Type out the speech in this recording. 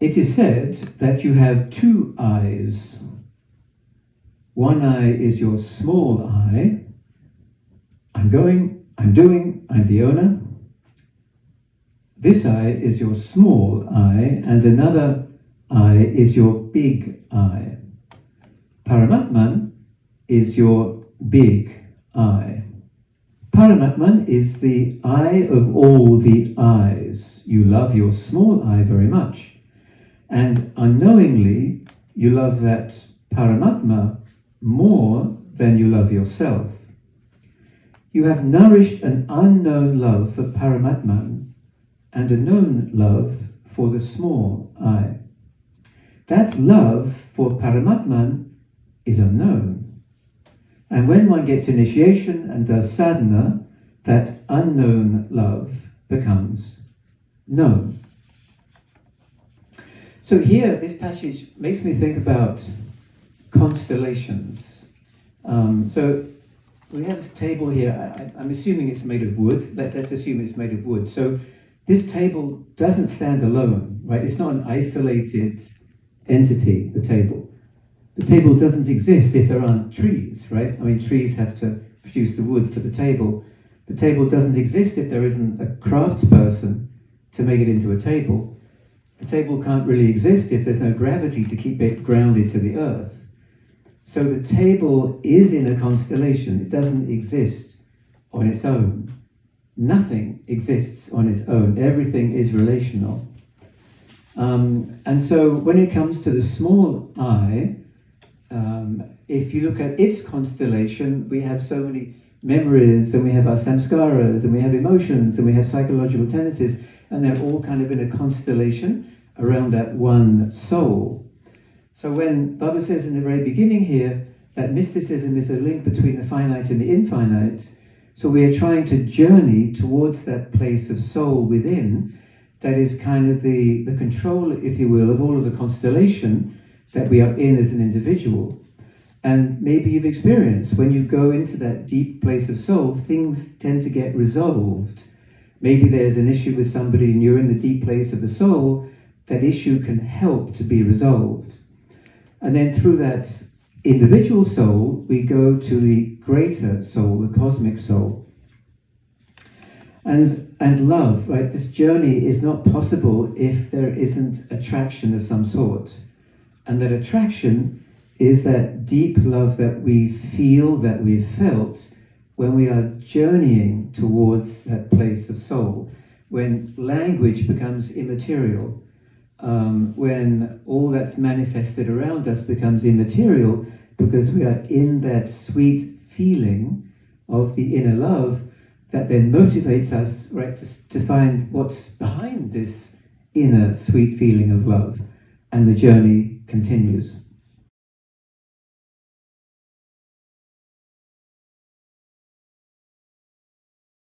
It is said that you have two eyes. One eye is your small eye. I'm going, I'm doing, I'm the owner. This eye is your small eye, and another eye is your big eye. Paramatman is your big eye. Paramatman is the eye of all the eyes. You love your small eye very much, and unknowingly you love that Paramatma more than you love yourself. You have nourished an unknown love for Paramatman and a known love for the small eye. That love for Paramatman is unknown. And when one gets initiation and does sadhana, that unknown love becomes known. So here, this passage makes me think about constellations. So we have this table here. I'm assuming it's made of wood. Let's assume it's made of wood. So this table doesn't stand alone, right? It's not an isolated entity, the table. The table doesn't exist if there aren't trees, right? I mean, trees have to produce the wood for the table. The table doesn't exist if there isn't a craftsperson to make it into a table. The table can't really exist if there's no gravity to keep it grounded to the earth. So the table is in a constellation. It doesn't exist on its own. Nothing exists on its own. Everything is relational. And so when it comes to the small eye, if you look at its constellation, we have so many memories, and we have our samskaras, and we have emotions, and we have psychological tendencies, and they're all kind of in a constellation around that one soul. So when Baba says in the very beginning here that mysticism is a link between the finite and the infinite, so we are trying to journey towards that place of soul within that is kind of the control, if you will, of all of the constellation that we are in as an individual. And maybe you've experienced when you go into that deep place of soul, things tend to get resolved. Maybe there's an issue with somebody and you're in the deep place of the soul, that issue can help to be resolved. And then through that individual soul, we go to the greater soul, the cosmic soul. And love, right? This journey is not possible if there isn't attraction of some sort. And that attraction is that deep love that we feel, that we've felt when we are journeying towards that place of soul, when language becomes immaterial, when all that's manifested around us becomes immaterial, because we are in that sweet feeling of the inner love that then motivates us, right, to find what's behind this inner sweet feeling of love, and the journey continues.